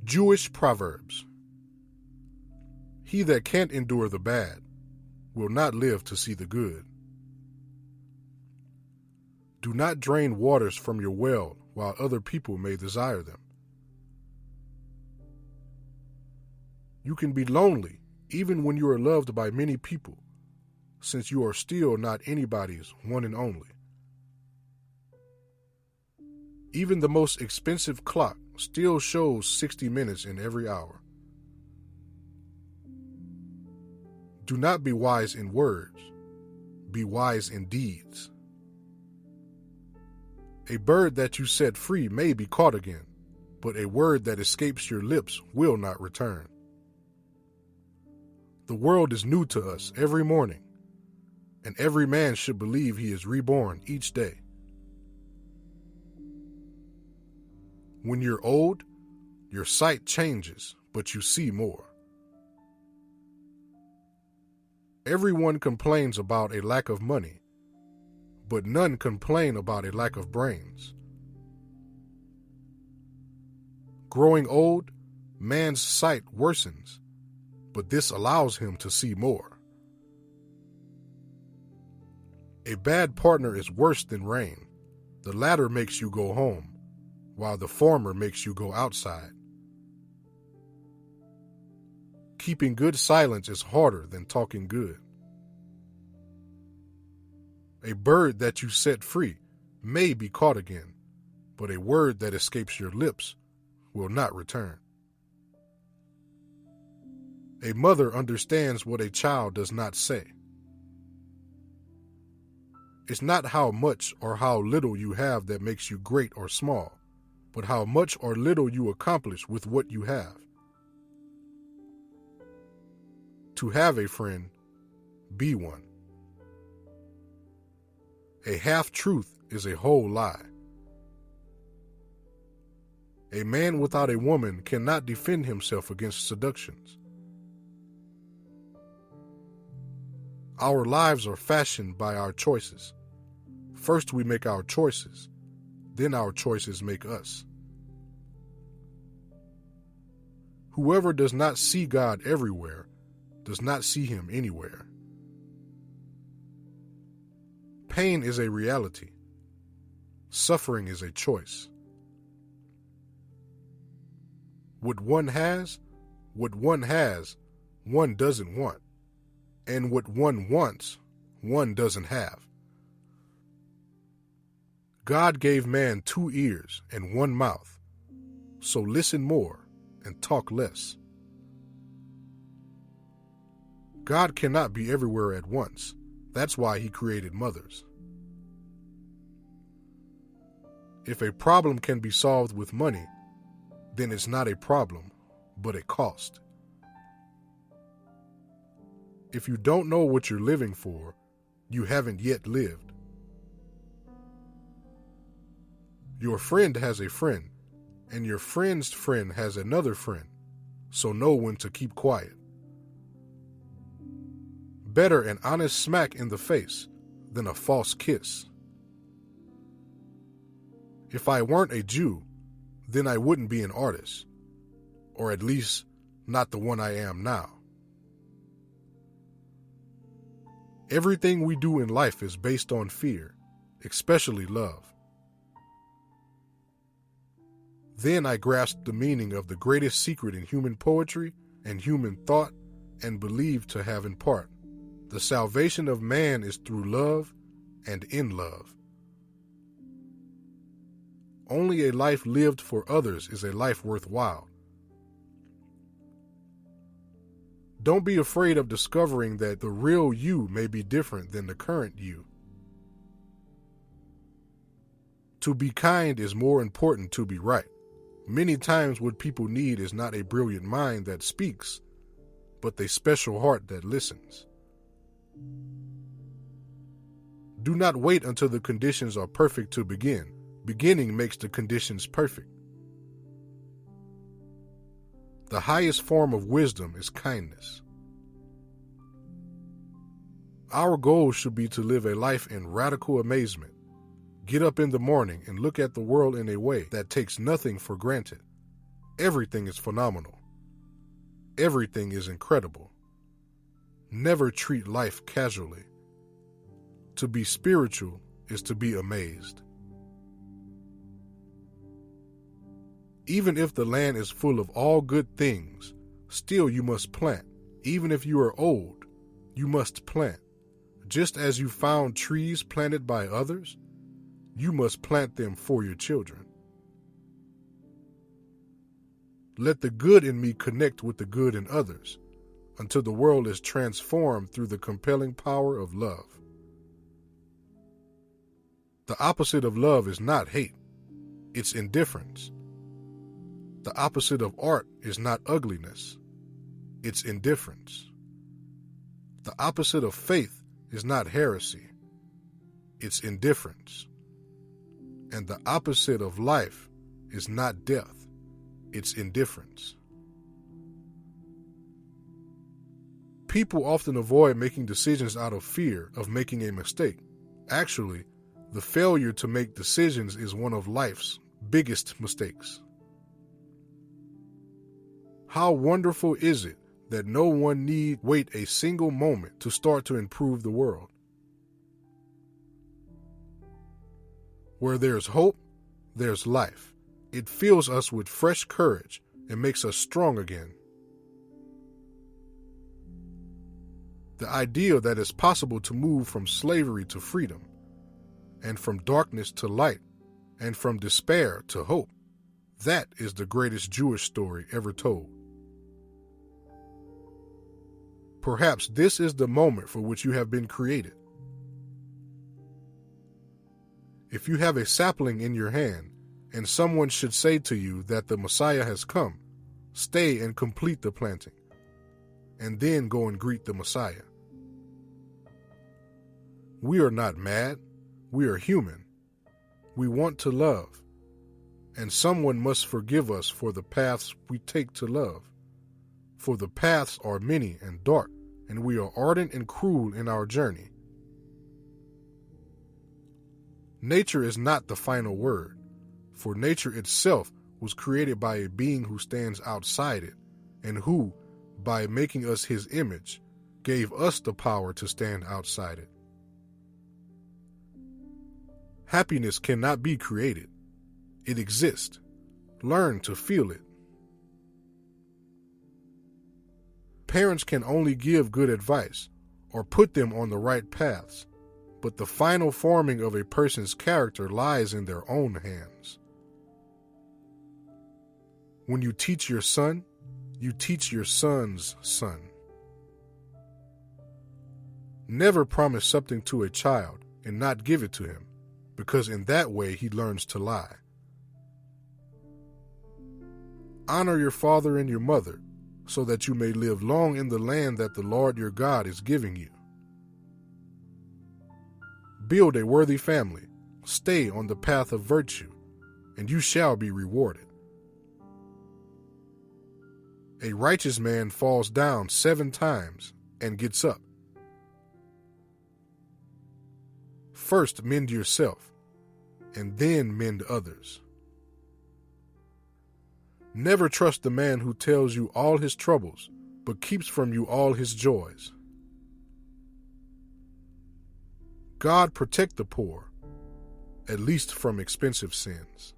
Jewish Proverbs. He that can't endure the bad will not live to see the good. Do not drain waters from your well while other people may desire them. You can be lonely even when you are loved by many people, since you are still not anybody's one and only. Even the most expensive clock still shows 60 minutes in every hour. Do not be wise in words, be wise in deeds. A bird that you set free may be caught again, but a word that escapes your lips will not return. The world is new to us every morning, and every man should believe he is reborn each day. When you're old, your sight changes, but you see more. Everyone complains about a lack of money, but none complain about a lack of brains. Growing old, man's sight worsens, but this allows him to see more. A bad partner is worse than rain. The latter makes you go home, while the former makes you go outside. Keeping good silence is harder than talking good. A bird that you set free may be caught again, but a word that escapes your lips will not return. A mother understands what a child does not say. It's not how much or how little you have that makes you great or small, but how much or little you accomplish with what you have. To have a friend, be one. A half-truth is a whole lie. A man without a woman cannot defend himself against seductions. Our lives are fashioned by our choices. First we make our choices, then our choices make us. Whoever does not see God everywhere does not see him anywhere. Pain is a reality. Suffering is a choice. What one has, one doesn't want. And what one wants, one doesn't have. God gave man 2 ears and 1 mouth, so listen more and talk less. God cannot be everywhere at once. That's why he created mothers. If a problem can be solved with money, then it's not a problem, but a cost. If you don't know what you're living for, you haven't yet lived. Your friend has a friend, and your friend's friend has another friend, so know when to keep quiet. Better an honest smack in the face than a false kiss. If I weren't a Jew, then I wouldn't be an artist, or at least not the one I am now. Everything we do in life is based on fear, especially love. Then I grasped the meaning of the greatest secret in human poetry and human thought and believed to have in part. The salvation of man is through love and in love. Only a life lived for others is a life worthwhile. Don't be afraid of discovering that the real you may be different than the current you. To be kind is more important to be right. Many times what people need is not a brilliant mind that speaks, but a special heart that listens. Do not wait until the conditions are perfect to begin. Beginning makes the conditions perfect. The highest form of wisdom is kindness. Our goal should be to live a life in radical amazement. Get up in the morning and look at the world in a way that takes nothing for granted. Everything is phenomenal. Everything is incredible. Never treat life casually. To be spiritual is to be amazed. Even if the land is full of all good things, still you must plant. Even if you are old, you must plant. Just as you found trees planted by others, you must plant them for your children. Let the good in me connect with the good in others until the world is transformed through the compelling power of love. The opposite of love is not hate, it's indifference. The opposite of art is not ugliness, it's indifference. The opposite of faith is not heresy, it's indifference. And the opposite of life is not death, it's indifference. People often avoid making decisions out of fear of making a mistake. Actually, the failure to make decisions is one of life's biggest mistakes. How wonderful is it that no one need wait a single moment to start to improve the world? Where there's hope, there's life. It fills us with fresh courage and makes us strong again. The idea that it's possible to move from slavery to freedom, and from darkness to light, and from despair to hope, that is the greatest Jewish story ever told. Perhaps this is the moment for which you have been created. If you have a sapling in your hand, and someone should say to you that the Messiah has come, stay and complete the planting, and then go and greet the Messiah. We are not mad, we are human. We want to love, and someone must forgive us for the paths we take to love. For the paths are many and dark, and we are ardent and cruel in our journey. Nature is not the final word, for nature itself was created by a being who stands outside it, and who, by making us his image, gave us the power to stand outside it. Happiness cannot be created. It exists. Learn to feel it. Parents can only give good advice or put them on the right paths, but the final forming of a person's character lies in their own hands. When you teach your son, you teach your son's son. Never promise something to a child and not give it to him, because in that way he learns to lie. Honor your father and your mother, so that you may live long in the land that the Lord your God is giving you. Build a worthy family, stay on the path of virtue, and you shall be rewarded. A righteous man falls down 7 times and gets up. First mend yourself, and then mend others. Never trust the man who tells you all his troubles, but keeps from you all his joys. God protect the poor, at least from expensive sins.